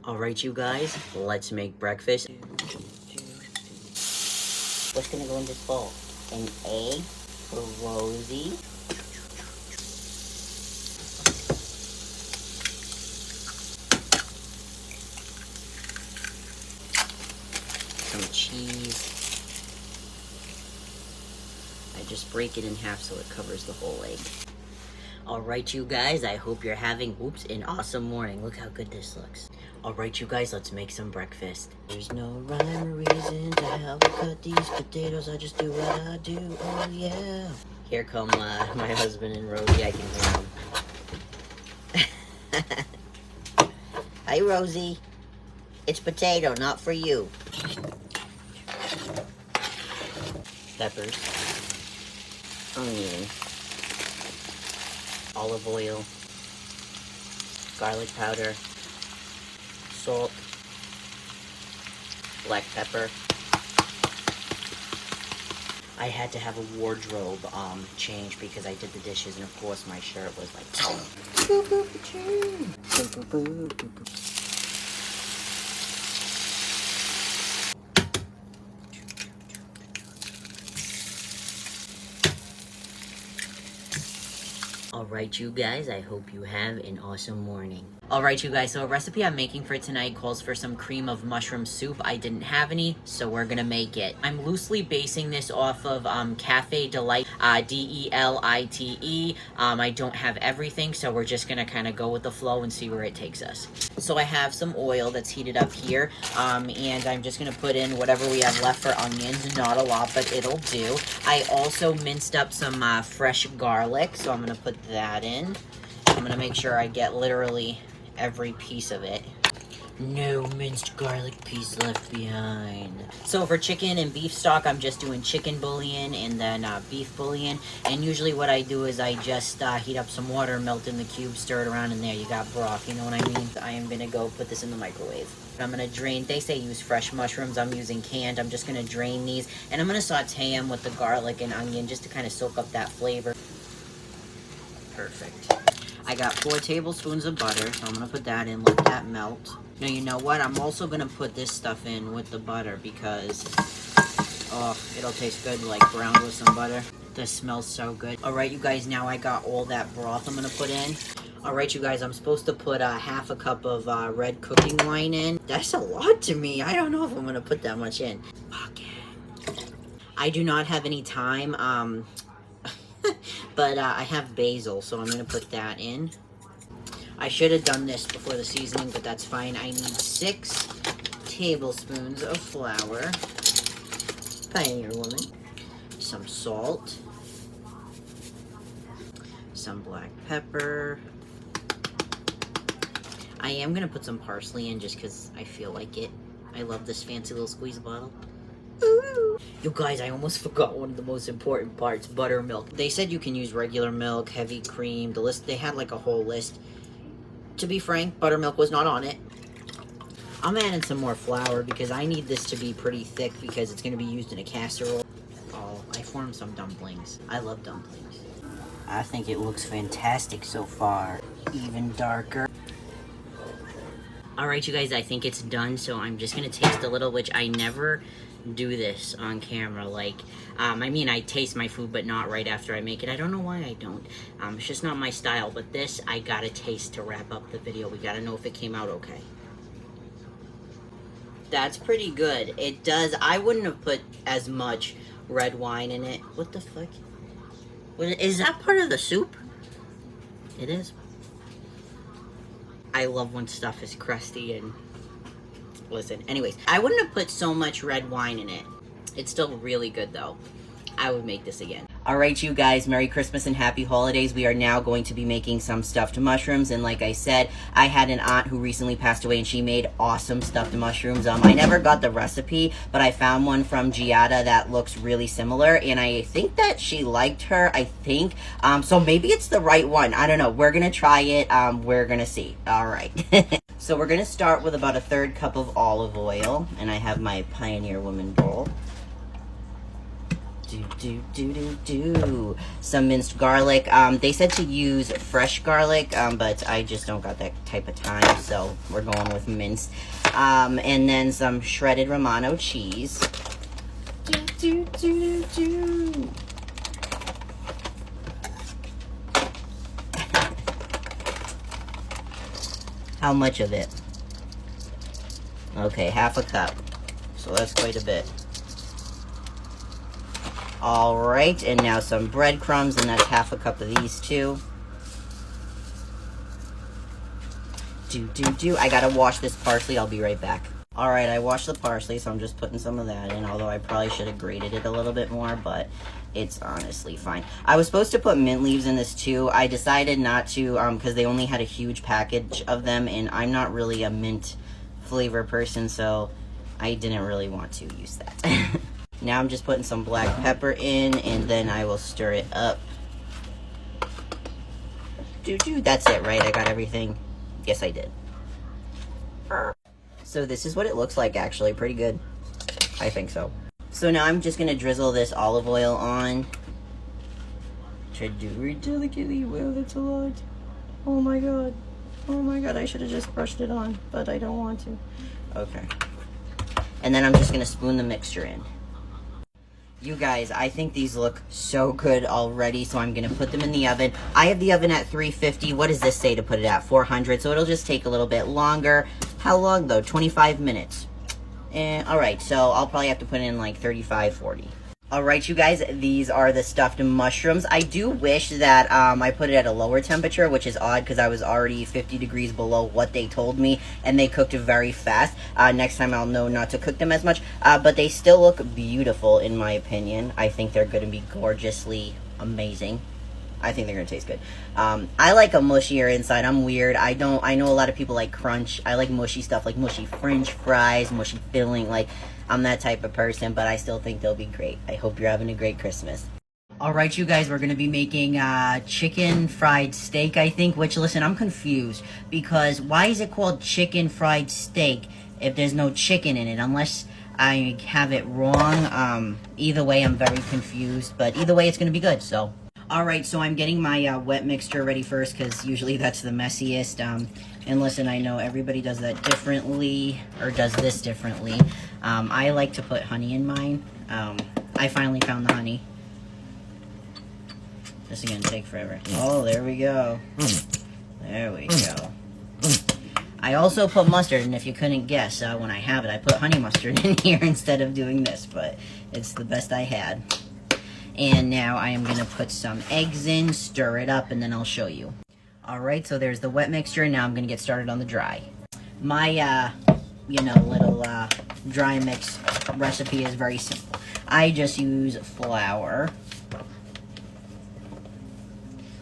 Alright, you guys, let's make breakfast. What's gonna go in this bowl? An egg for Rosie. Some cheese. I just break it in half so it covers the whole egg. Alright, you guys, I hope you're having, an awesome morning. Look how good this looks. Alright, you guys, let's make some breakfast. There's no rhyme or reason to how I cut these potatoes. I just do what I do, oh yeah. Here come my husband and Rosie, I can hear them. Hi, Rosie. It's potato, not for you. Peppers. Onion. Olive oil. Garlic powder. Salt, black pepper. I had to have a wardrobe change because I did the dishes, and of course my shirt was like Alright, you guys, I hope you have an awesome morning. Alright, you guys, so a recipe I'm making for tonight calls for some cream of mushroom soup. I didn't have any, so we're gonna make it. I'm loosely basing this off of Cafe Delight, D-E-L-I-T-E. I don't have everything, so we're just gonna kind of go with the flow and see where it takes us. So I have some oil that's heated up here, and I'm just gonna put in whatever we have left for onions. Not a lot, but it'll do. I also minced up some fresh garlic, so I'm gonna put that in. I'm gonna make sure I get literally every piece of it. No minced garlic piece left behind. So for chicken and beef stock, I'm just doing chicken bouillon and then beef bouillon. And usually what I do is I just heat up some water, melt in the cubes, stir it around, and there you got broth, you know what I mean? I am gonna go put this in the microwave. I'm gonna drain, they say use fresh mushrooms, I'm using canned. I'm just gonna drain these, and I'm gonna saute them with the garlic and onion just to kind of soak up that flavor. Perfect. I got 4 tablespoons of butter, so I'm gonna put that in, let that melt. Now, you know what? I'm also gonna put this stuff in with the butter because, oh, it'll taste good, like browned with some butter. This smells so good. Alright, you guys, now I got all that broth I'm gonna put in. Alright, you guys, I'm supposed to put half a cup of red cooking wine in. That's a lot to me. I don't know if I'm gonna put that much in. Fuck it. I do not have any time, but I have basil, so I'm going to put that in. I should have done this before the seasoning, but that's fine. I need 6 tablespoons of flour. Pioneer woman. Some salt. Some black pepper. I am going to put some parsley in just because I feel like it. I love this fancy little squeeze bottle. Ooh. You guys, I almost forgot one of the most important parts, buttermilk. They said you can use regular milk, heavy cream, the list, they had like a whole list. To be frank, buttermilk was not on it. I'm adding some more flour because I need this to be pretty thick because it's going to be used in a casserole. Oh, I formed some dumplings. I love dumplings. I think it looks fantastic so far. Even darker. Alright, you guys, I think it's done, so I'm just going to taste a little, which I never do this on camera. Like, I mean, I taste my food, but not right after I make it. I don't know why I don't. It's just not my style, but this, I gotta taste to wrap up the video. We gotta know if it came out okay. That's pretty good. It does. I wouldn't have put as much red wine in it. What the fuck? Is that part of the soup? It is. I love when stuff is crusty and... Listen, anyways, I wouldn't have put so much red wine in it. It's still really good, though. I would make this again. Alright, you guys, Merry Christmas and Happy Holidays. We are now going to be making some stuffed mushrooms, and like I said, I had an aunt who recently passed away, and she made awesome stuffed mushrooms. I never got the recipe, but I found one from Giada that looks really similar, and I think that she liked her, I think. So maybe it's the right one. I don't know. We're gonna try it. We're gonna see. Alright. So we're gonna start with about a 1/3 cup of olive oil, and I have my Pioneer Woman bowl. Some minced garlic. They said to use fresh garlic, but I just don't got that type of time, so we're going with minced. And then some shredded Romano cheese. How much of it? Okay, half a cup. So that's quite a bit. Alright, and now some breadcrumbs, and that's half a cup of these too. I gotta wash this parsley, I'll be right back. Alright, I washed the parsley, so I'm just putting some of that in, although I probably should have grated it a little bit more, but it's honestly fine. I was supposed to put mint leaves in this too. I decided not to, because they only had a huge package of them, and I'm not really a mint flavor person, so I didn't really want to use that. Now I'm just putting some black pepper in, and then I will stir it up. That's it, right? I got everything? Yes, I did. So this is what it looks like, actually. Pretty good. I think so. So now I'm just going to drizzle this olive oil on. Try to do it very delicately. Wow, that's a lot. Oh my god. Oh my god, I should have just brushed it on, but I don't want to. Okay. And then I'm just going to spoon the mixture in. You guys, I think these look so good already, so I'm going to put them in the oven. I have the oven at 350. What does this say to put it at? 400, so it'll just take a little bit longer. How long, though? 25 minutes. Alright, so I'll probably have to put in like 35, 40. Alright, you guys, these are the stuffed mushrooms. I do wish that I put it at a lower temperature, which is odd because I was already 50 degrees below what they told me, and they cooked very fast. Next time I'll know not to cook them as much, but they still look beautiful in my opinion. I think they're going to be gorgeously amazing. I think they're going to taste good. I like a mushier inside. I'm weird. I know a lot of people like crunch. I like mushy stuff, like mushy french fries, mushy filling, like... I'm that type of person, but I still think they'll be great. I hope you're having a great Christmas. Alright, you guys, we're going to be making chicken fried steak, I think. Which, listen, I'm confused. Because why is it called chicken fried steak if there's no chicken in it? Unless I have it wrong. Either way, I'm very confused. But either way, it's going to be good, so... Alright, so I'm getting my wet mixture ready first, because usually that's the messiest. And listen, I know everybody does that differently, or does this differently. I like to put honey in mine. I finally found the honey. This is going to take forever. Oh, there we go. There we go. I also put mustard, and if you couldn't guess, when I have it, I put honey mustard in here instead of doing this, but it's the best I had. And now I am going to put some eggs in, stir it up, and then I'll show you. Alright, so there's the wet mixture, and now I'm going to get started on the dry. My, little dry mix recipe is very simple. I just use flour.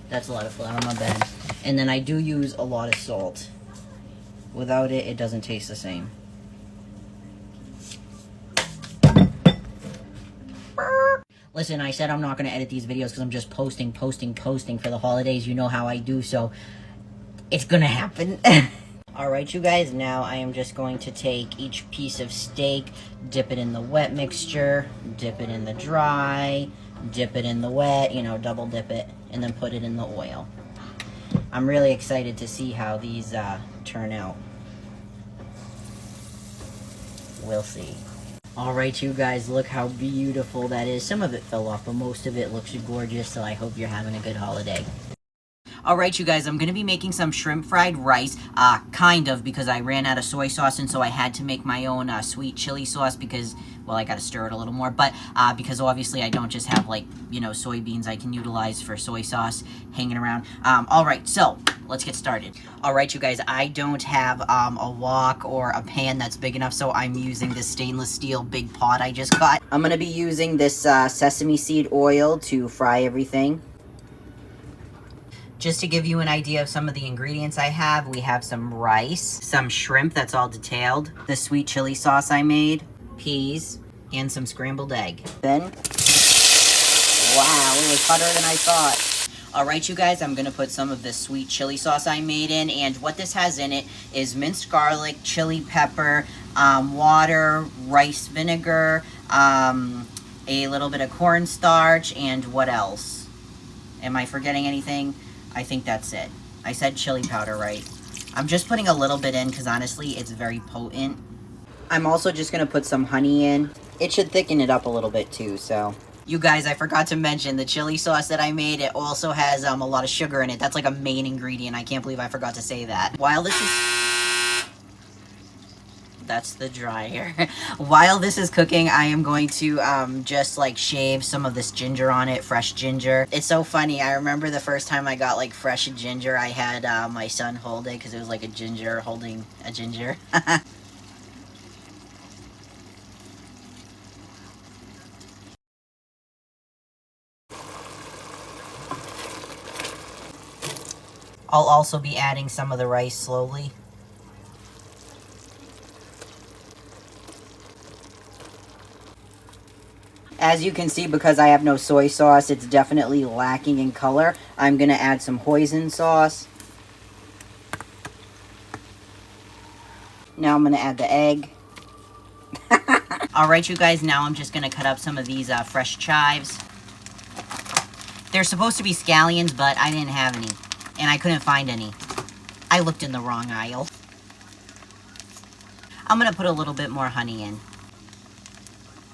That's a lot of flour, my bad. And then I do use a lot of salt. Without it, it doesn't taste the same. Listen, I said I'm not going to edit these videos because I'm just posting for the holidays. You know how I do, so it's going to happen. Alright, you guys, now I am just going to take each piece of steak, dip it in the wet mixture, dip it in the dry, dip it in the wet, double dip it, and then put it in the oil. I'm really excited to see how these turn out. We'll see. Alright, you guys, look how beautiful that is. Some of it fell off, but most of it looks gorgeous, so I hope you're having a good holiday. Alright, you guys, I'm going to be making some shrimp fried rice, kind of, because I ran out of soy sauce, and so I had to make my own sweet chili sauce because, well, I got to stir it a little more, but because obviously I don't just have, soybeans I can utilize for soy sauce hanging around. Alright, so, let's get started. Alright, you guys, I don't have a wok or a pan that's big enough, so I'm using this stainless steel big pot I just got. I'm going to be using this sesame seed oil to fry everything. Just to give you an idea of some of the ingredients I have, we have some rice, some shrimp that's all detailed, the sweet chili sauce I made, peas, and some scrambled egg. Then, wow, it was hotter than I thought. Alright, you guys, I'm going to put some of the sweet chili sauce I made in, and what this has in it is minced garlic, chili pepper, water, rice vinegar, a little bit of cornstarch, and what else? Am I forgetting anything? I think that's it. I said chili powder, right? I'm just putting a little bit in because honestly, it's very potent. I'm also just going to put some honey in. It should thicken it up a little bit too, so. You guys, I forgot to mention the chili sauce that I made. It also has a lot of sugar in it. That's like a main ingredient. I can't believe I forgot to say that. While this is... That's the dryer. While this is cooking, I am going to just like shave some of this ginger on it, fresh ginger. It's so funny. I remember the first time I got like fresh ginger, I had my son hold it because it was like a ginger holding a ginger. I'll also be adding some of the rice slowly. As you can see, because I have no soy sauce, it's definitely lacking in color. I'm going to add some hoisin sauce. Now I'm going to add the egg. Alright, you guys, now I'm just going to cut up some of these fresh chives. They're supposed to be scallions, but I didn't have any. And I couldn't find any. I looked in the wrong aisle. I'm going to put a little bit more honey in.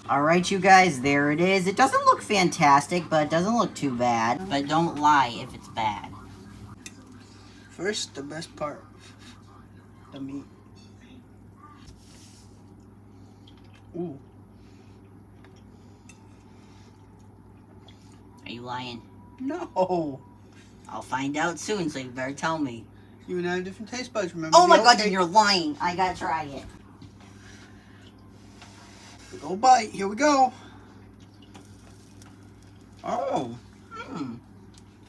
Alright, you guys, there it is. It doesn't look fantastic, but it doesn't look too bad. But don't lie if it's bad. First, the best part. The meat. Ooh. Are you lying? No. I'll find out soon, so you better tell me. You and I have different taste buds, remember? Oh my god, then you're lying. I gotta try it. Big old bite. Here we go. Oh.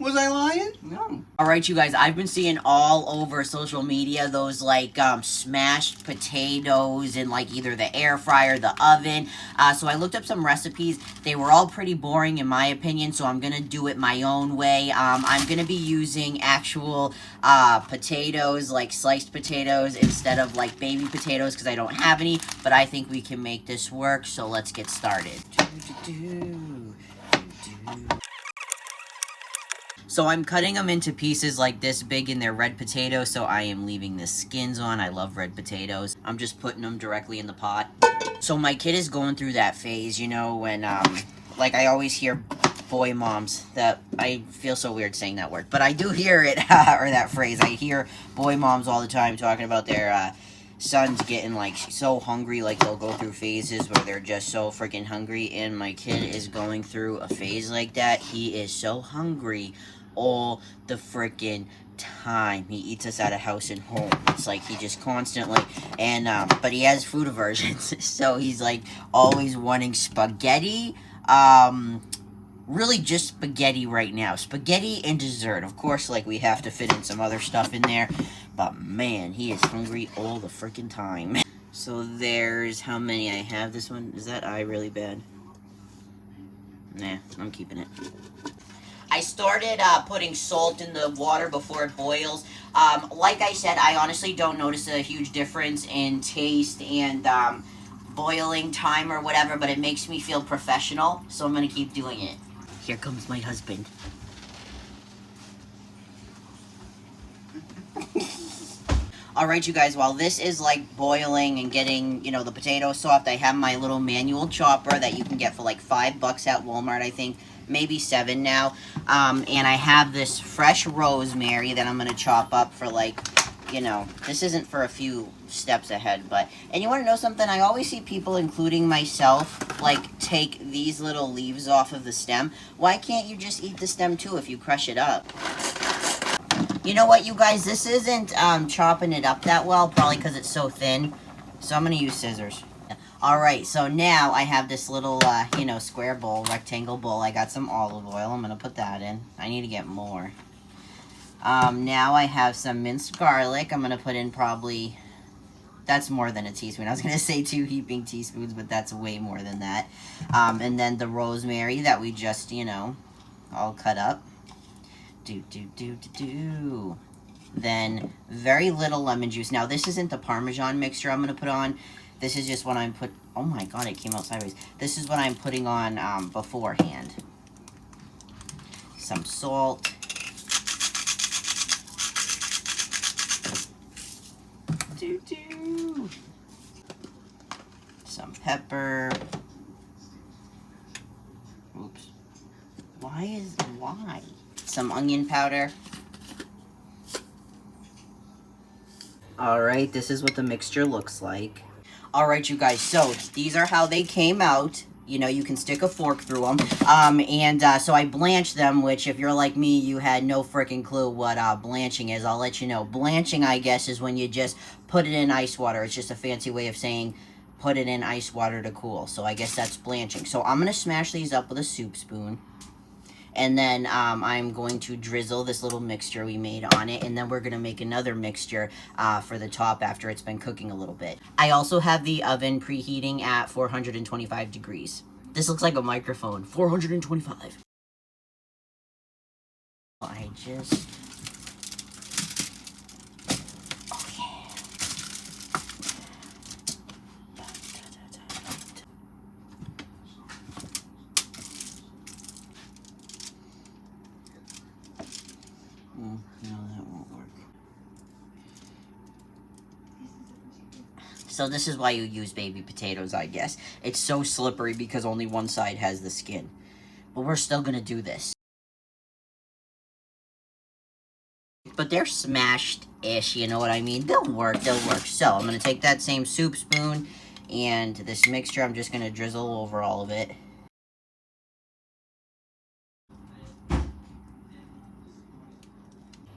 Was I lying? No. Alright, you guys, I've been seeing all over social media those, like, smashed potatoes in, like, either the air fryer, the oven. So I looked up some recipes. They were all pretty boring, in my opinion, so I'm gonna do it my own way. I'm gonna be using actual, potatoes, like sliced potatoes, instead of, like, baby potatoes, because I don't have any. But I think we can make this work, so let's get started. So I'm cutting them into pieces like this big in their red potatoes, so I am leaving the skins on. I love red potatoes. I'm just putting them directly in the pot. So my kid is going through that phase, you know, when, like I always hear boy moms, that, I feel so weird saying that word, but I do hear it, or that phrase. I hear boy moms all the time talking about their, sons getting, like, so hungry, like, they'll go through phases where they're just so freaking hungry, and my kid is going through a phase like that. He is so hungry all the freaking time. He eats us out of house and home. It's like he just constantly, and, but he has food aversions, so he's, like, always wanting spaghetti, really just spaghetti right now. Spaghetti and dessert. Of course, like, we have to fit in some other stuff in there, but man, he is hungry all the freaking time. So there's how many I have. This one, is that eye really bad? Nah, I'm keeping it. I started putting salt in the water before it boils. Like I said, I honestly don't notice a huge difference in taste and boiling time or whatever, but it makes me feel professional, so I'm going to keep doing it. Here comes my husband. Alright, you guys, while this is, like, boiling and getting, you know, the potatoes soft, I have my little manual chopper that you can get for, like, $5 at Walmart, I think. Maybe $7 now. And I have this fresh rosemary that I'm going to chop up for, like, you know, this isn't for a few steps ahead, but, and you want to know something? I always see people, including myself, like, take these little leaves off of the stem. Why can't you just eat the stem, too, if you crush it up? You know what, you guys? This isn't chopping it up that well, probably because it's so thin. So I'm going to use scissors. Alright, so now I have this little, you know, square bowl, rectangle bowl. I got some olive oil. I'm going to put that in. I need to get more. Now I have some minced garlic. I'm going to put in probably... That's more than a teaspoon. I was going to say 2 heaping teaspoons, but that's way more than that. And then the rosemary that we just, you know, all cut up. Then very little lemon juice. Now this isn't the Parmesan mixture I'm going to put on. This is just what I'm oh my god, it came out sideways. This is what I'm putting on beforehand. Some salt. Some pepper. Oops. Why? Some onion powder. Alright, this is what the mixture looks like. Alright, you guys, so these are how they came out. You know, you can stick a fork through them. So I blanched them, which if you're like me, you had no freaking clue what blanching is. I'll let you know. Blanching, I guess, is when you just put it in ice water. It's just a fancy way of saying put it in ice water to cool. So I guess that's blanching. So I'm going to smash these up with a soup spoon. And then I'm going to drizzle this little mixture we made on it. And then we're going to make another mixture for the top after it's been cooking a little bit. I also have the oven preheating at 425 degrees. This looks like a microphone. 425. I just... Oh, yeah. No, that won't work. So this is why you use baby potatoes, I guess. It's so slippery because only one side has the skin. But we're still gonna do this. But they're smashed-ish, you know what I mean? They'll work. So I'm gonna take that same soup spoon and this mixture, I'm just gonna drizzle over all of it.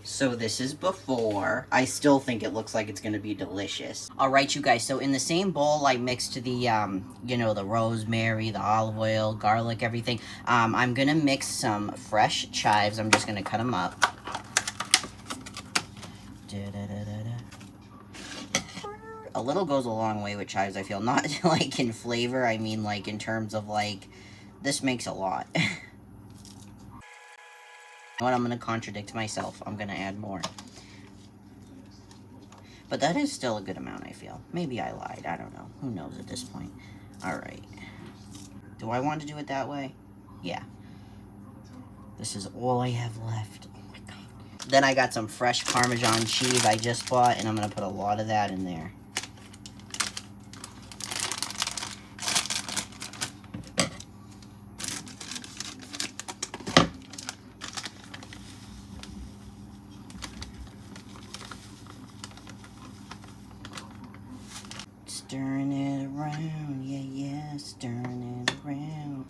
So this is before. I still think it looks like it's going to be delicious. Alright, you guys. So in the same bowl, I mixed the, you know, the rosemary, the olive oil, garlic, everything. I'm going to mix some fresh chives. I'm just going to cut them up. A little goes a long way with chives, I feel. Not like in flavor. I mean like in terms of like, this makes a lot. What, I'm going to contradict myself. I'm going to add more. But that is still a good amount, I feel. Maybe I lied. I don't know. Who knows at this point? Alright. Do I want to do it that way? Yeah. This is all I have left. Oh my god. Then I got some fresh Parmesan cheese I just bought, and I'm going to put a lot of that in there. Stirring it around, yeah, stirring it around.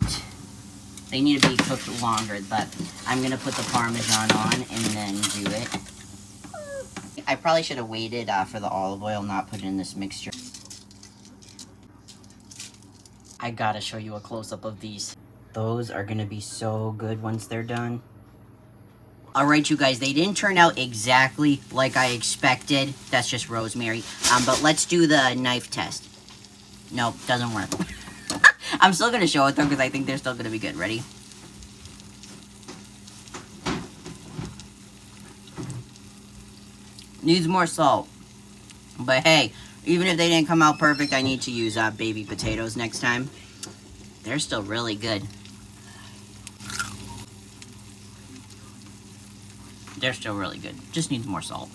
They need to be cooked longer, but I'm going to put the Parmesan on and then do it. I probably should have waited for the olive oil, not put it in this mixture. I gotta show you a close-up of these. Those are going to be so good once they're done. Alright, you guys, they didn't turn out exactly like I expected. That's just rosemary. But let's do the knife test. Nope, doesn't work. I'm still going to show it, though, because I think they're still going to be good. Ready? Needs more salt. But hey, even if they didn't come out perfect, I need to use baby potatoes next time. They're still really good. They're still really good. Just needs more salt.